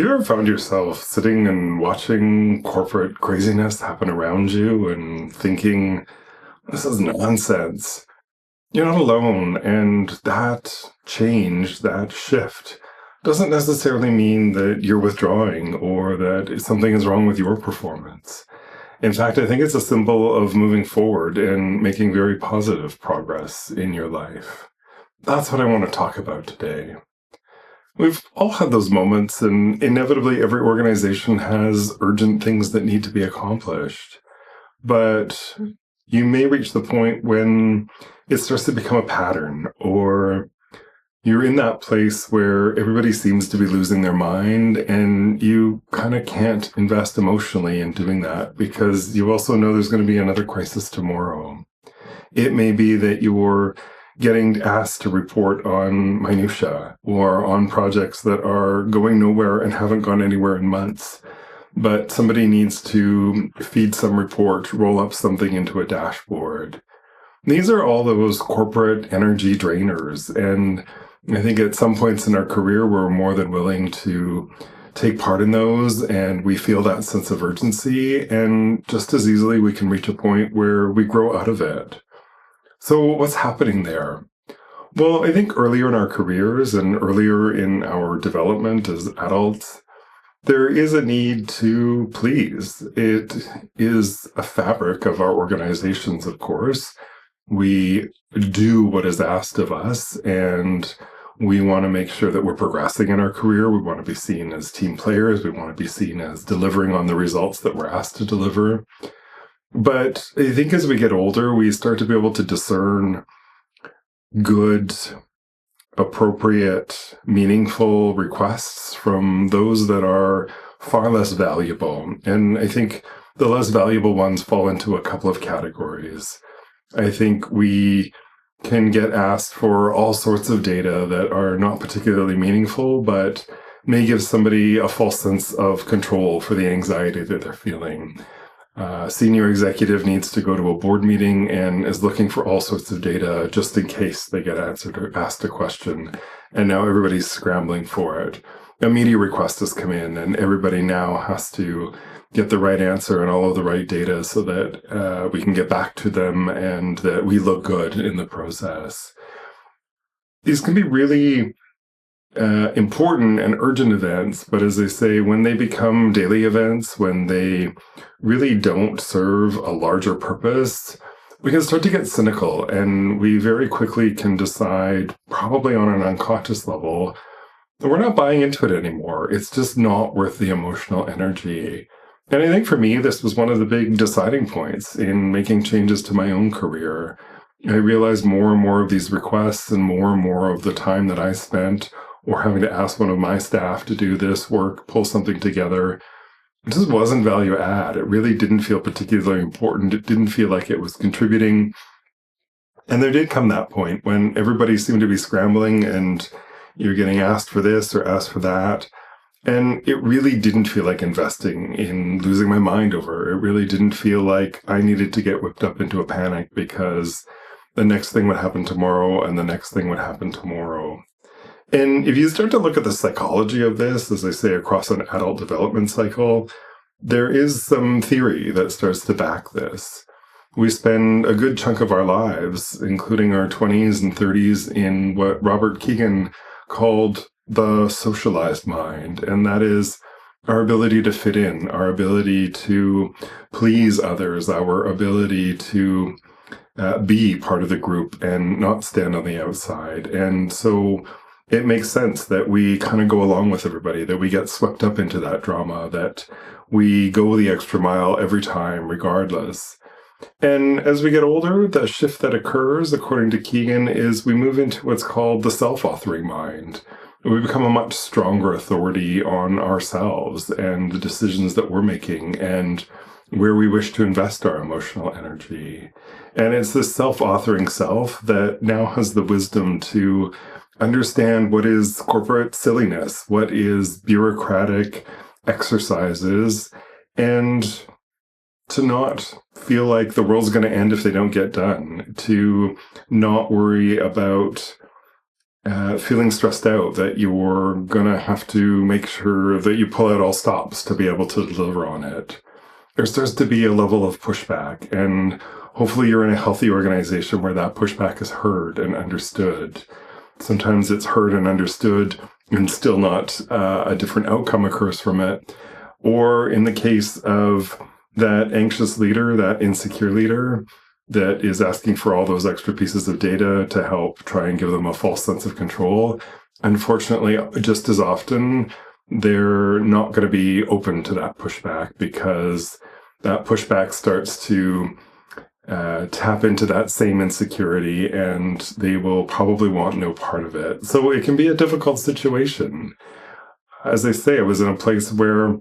You ever found yourself sitting and watching corporate craziness happen around you and thinking, this is nonsense? You're not alone, and that change, that shift, doesn't necessarily mean that you're withdrawing or that something is wrong with your performance. In fact, I think it's a symbol of moving forward and making very positive progress in your life. That's what I want to talk about today. We've all had those moments, and inevitably every organization has urgent things that need to be accomplished. But you may reach the point when it starts to become a pattern, or you're in that place where everybody seems to be losing their mind, and you kind of can't invest emotionally in doing that because you also know there's going to be another crisis tomorrow. It may be that you're getting asked to report on minutia or on projects that are going nowhere and haven't gone anywhere in months. But somebody needs to feed some report, roll up something into a dashboard. These are all those corporate energy drainers. And I think at some points in our career, we're more than willing to take part in those, and we feel that sense of urgency. And just as easily, we can reach a point where we grow out of it. So what's happening there? Well, I think earlier in our careers and earlier in our development as adults, there is a need to please. It is a fabric of our organizations, of course. We do what is asked of us, and we want to make sure that we're progressing in our career. We want to be seen as team players. We want to be seen as delivering on the results that we're asked to deliver. But I think as we get older, we start to be able to discern good, appropriate, meaningful requests from those that are far less valuable. And I think the less valuable ones fall into a couple of categories. I think we can get asked for all sorts of data that are not particularly meaningful, but may give somebody a false sense of control for the anxiety that they're feeling. Senior executive needs to go to a board meeting and is looking for all sorts of data just in case they get answered or asked a question. And now everybody's scrambling for it. A media request has come in, and everybody now has to get the right answer and all of the right data so that we can get back to them and that we look good in the process. These can be really important and urgent events, but as they say, when they become daily events, when they really don't serve a larger purpose, we can start to get cynical, and we very quickly can decide, probably on an unconscious level, that we're not buying into it anymore. It's just not worth the emotional energy. And I think for me, this was one of the big deciding points in making changes to my own career. I realized more and more of these requests and more of the time that I spent or having to ask one of my staff to do this work, pull something together, it just wasn't value add. It really didn't feel particularly important. It didn't feel like it was contributing. And there did come that point when everybody seemed to be scrambling and you're getting asked for this or asked for that. And it really didn't feel like investing in losing my mind over. It really didn't feel like I needed to get whipped up into a panic because the next thing would happen tomorrow and the next thing would happen tomorrow. And if you start to look at the psychology of this, as I say, across an adult development cycle, there is some theory that starts to back this. We spend a good chunk of our lives, including our 20s and 30s, in what Robert Kegan called the socialized mind. And that is our ability to fit in, our ability to please others, our ability to be part of the group and not stand on the outside. And so it makes sense that we kind of go along with everybody, that we get swept up into that drama, that we go the extra mile every time, regardless. And as we get older, the shift that occurs, according to Kegan, is we move into what's called the self-authoring mind. We become a much stronger authority on ourselves and the decisions that we're making and where we wish to invest our emotional energy. And it's this self-authoring self that now has the wisdom to understand what is corporate silliness, what is bureaucratic exercises, and to not feel like the world's going to end if they don't get done, to not worry about feeling stressed out that you're going to have to make sure that you pull out all stops to be able to deliver on it. There starts to be a level of pushback, and hopefully you're in a healthy organization where that pushback is heard and understood. Sometimes it's heard and understood and still not a different outcome occurs from it. Or in the case of that anxious leader, that insecure leader that is asking for all those extra pieces of data to help try and give them a false sense of control, unfortunately, just as often, they're not going to be open to that pushback, because that pushback starts to tap into that same insecurity, and they will probably want no part of it. So it can be a difficult situation. As I say, I was in a place where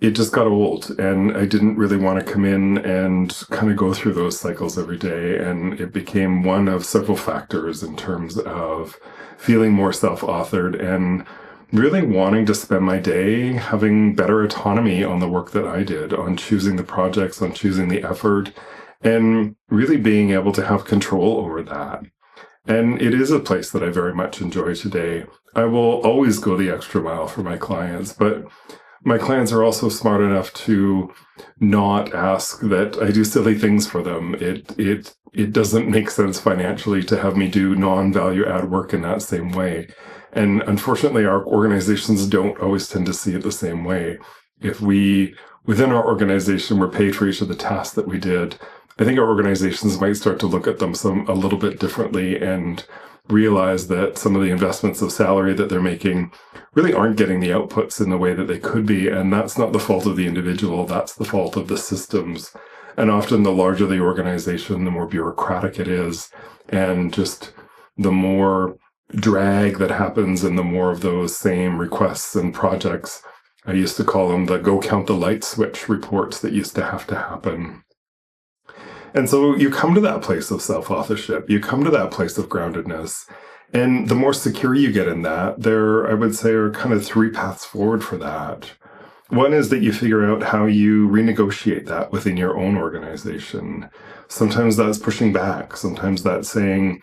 it just got old, and I didn't really want to come in and kind of go through those cycles every day. And it became one of several factors in terms of feeling more self-authored and really wanting to spend my day having better autonomy on the work that I did, on choosing the projects, on choosing the effort, and really being able to have control over that. And it is a place that I very much enjoy today. I will always go the extra mile for my clients, but my clients are also smart enough to not ask that I do silly things for them. It doesn't make sense financially to have me do non-value add work in that same way. And unfortunately, our organizations don't always tend to see it the same way. If we, within our organization, were paid for each of the tasks that we did, I think our organizations might start to look at them a little bit differently and realize that some of the investments of salary that they're making really aren't getting the outputs in the way that they could be. And that's not the fault of the individual, that's the fault of the systems. And often the larger the organization, the more bureaucratic it is, and just the more drag that happens and the more of those same requests and projects. I used to call them the go count the light switch reports that used to happen. And so you come to that place of self-authorship, you come to that place of groundedness, and the more secure you get in that, there, I would say, are kind of three paths forward for that. One is that you figure out how you renegotiate that within your own organization. Sometimes that's pushing back. Sometimes that's saying,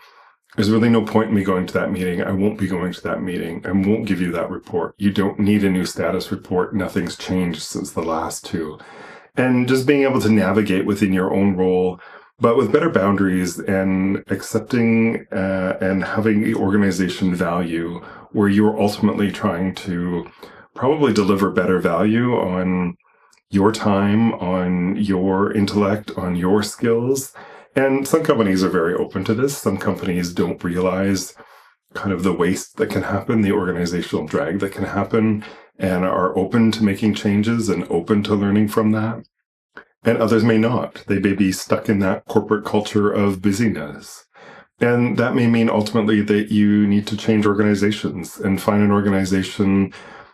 there's really no point in me going to that meeting. I won't be going to that meeting. I won't give you that report. You don't need a new status report. Nothing's changed since the last two. And just being able to navigate within your own role, but with better boundaries and accepting and having the organization value where you're ultimately trying to probably deliver better value on your time, on your intellect, on your skills. And some companies are very open to this. Some companies don't realize kind of the waste that can happen, the organizational drag that can happen, and are open to making changes and open to learning from that. And others may not. They may be stuck in that corporate culture of busyness. And that may mean ultimately that you need to change organizations and find an organization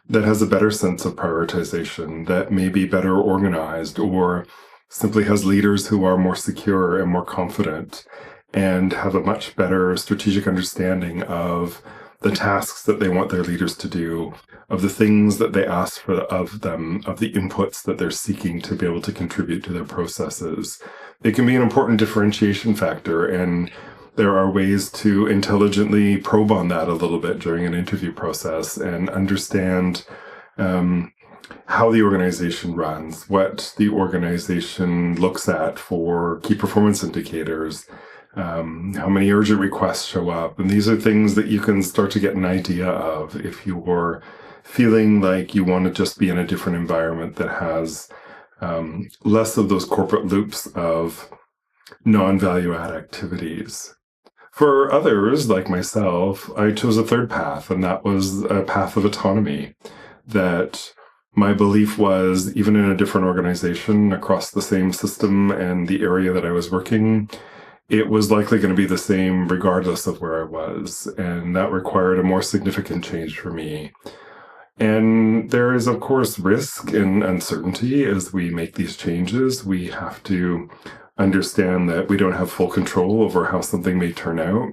that has a better sense of prioritization, that may be better organized, or simply has leaders who are more secure and more confident and have a much better strategic understanding of the tasks that they want their leaders to do, of the things that they ask for of them, of the inputs that they're seeking to be able to contribute to their processes. It can be an important differentiation factor, and there are ways to intelligently probe on that a little bit during an interview process and understand how the organization runs, what the organization looks at for key performance indicators, how many urgent requests show up. And these are things that you can start to get an idea of if you're feeling like you want to just be in a different environment that has less of those corporate loops of non-value add activities. For others, like myself, I chose a third path, and that was a path of autonomy. That my belief was, even in a different organization across the same system and the area that I was working, it was likely going to be the same regardless of where I was. And that required a more significant change for me. And there is, of course, risk and uncertainty as we make these changes. We have to understand that we don't have full control over how something may turn out.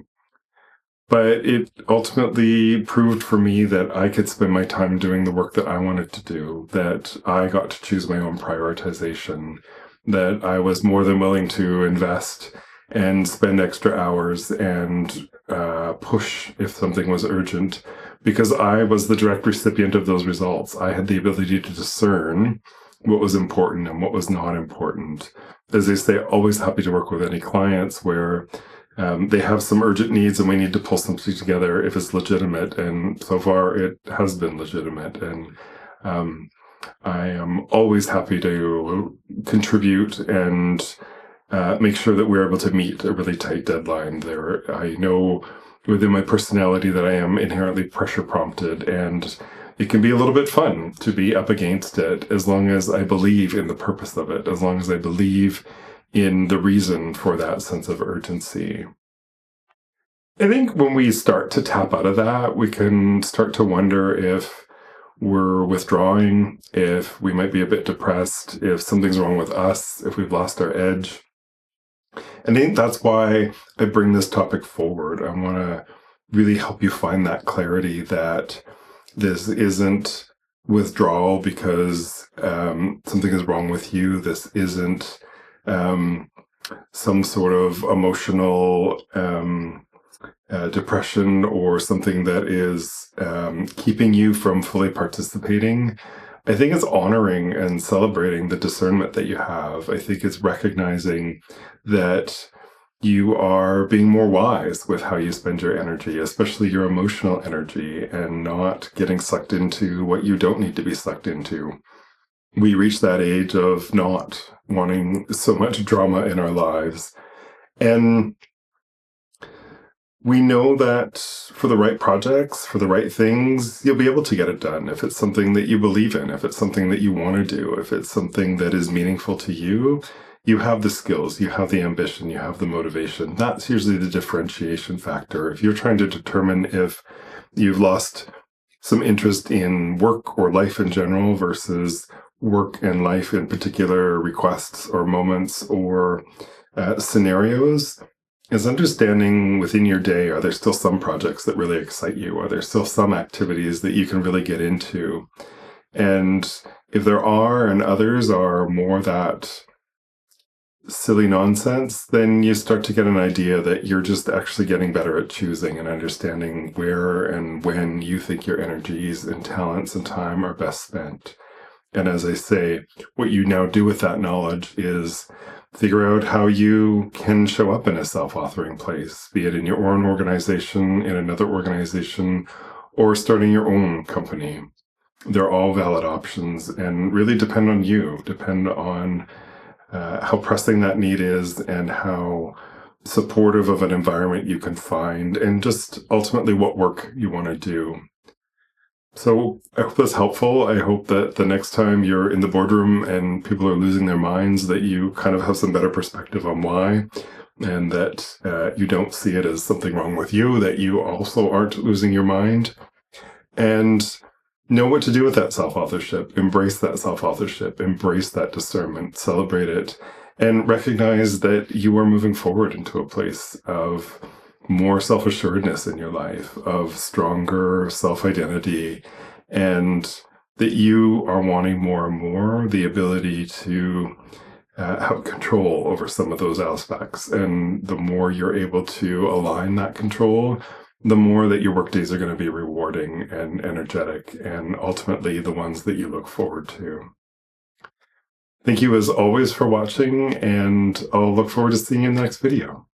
But it ultimately proved for me that I could spend my time doing the work that I wanted to do, that I got to choose my own prioritization, that I was more than willing to invest and spend extra hours and push if something was urgent, because I was the direct recipient of those results. I had the ability to discern what was important and what was not important. As they say, always happy to work with any clients where they have some urgent needs and we need to pull something together if it's legitimate. And so far it has been legitimate. And I am always happy to contribute and make sure that we're able to meet a really tight deadline. I know within my personality that I am inherently pressure prompted, and it can be a little bit fun to be up against it as long as I believe in the purpose of it, as long as I believe in the reason for that sense of urgency. I think when we start to tap out of that, we can start to wonder if we're withdrawing, if we might be a bit depressed, if something's wrong with us, if we've lost our edge. And I think that's why I bring this topic forward. I want to really help you find that clarity that this isn't withdrawal because something is wrong with you. This isn't some sort of emotional depression or something that is keeping you from fully participating. I think it's honoring and celebrating the discernment that you have. I think it's recognizing that you are being more wise with how you spend your energy, especially your emotional energy, and not getting sucked into what you don't need to be sucked into. We reach that age of not wanting so much drama in our lives. And we know that for the right projects, for the right things, you'll be able to get it done. If it's something that you believe in, if it's something that you want to do, if it's something that is meaningful to you, you have the skills, you have the ambition, you have the motivation. That's usually the differentiation factor. If you're trying to determine if you've lost some interest in work or life in general versus work and life in particular requests or moments or scenarios, is understanding within your day, are there still some projects that really excite you? Are there still some activities that you can really get into? And if there are, and others are more that silly nonsense, then you start to get an idea that you're just actually getting better at choosing and understanding where and when you think your energies and talents and time are best spent. And as I say, what you now do with that knowledge is figure out how you can show up in a self-authoring place, be it in your own organization, in another organization, or starting your own company. They're all valid options and really depend on you, depend on how pressing that need is and how supportive of an environment you can find, and just ultimately what work you want to do. So I hope that's helpful. I hope that the next time you're in the boardroom and people are losing their minds, that you kind of have some better perspective on why, and that you don't see it as something wrong with you, that you also aren't losing your mind. And know what to do with that self-authorship. Embrace that self-authorship. Embrace that discernment. Celebrate it. And recognize that you are moving forward into a place of more self-assuredness in your life, of stronger self-identity, and that you are wanting more and more the ability to have control over some of those aspects. And the more you're able to align that control, the more that your work days are going to be rewarding and energetic, and ultimately the ones that you look forward to. Thank you as always for watching, and I'll look forward to seeing you in the next video.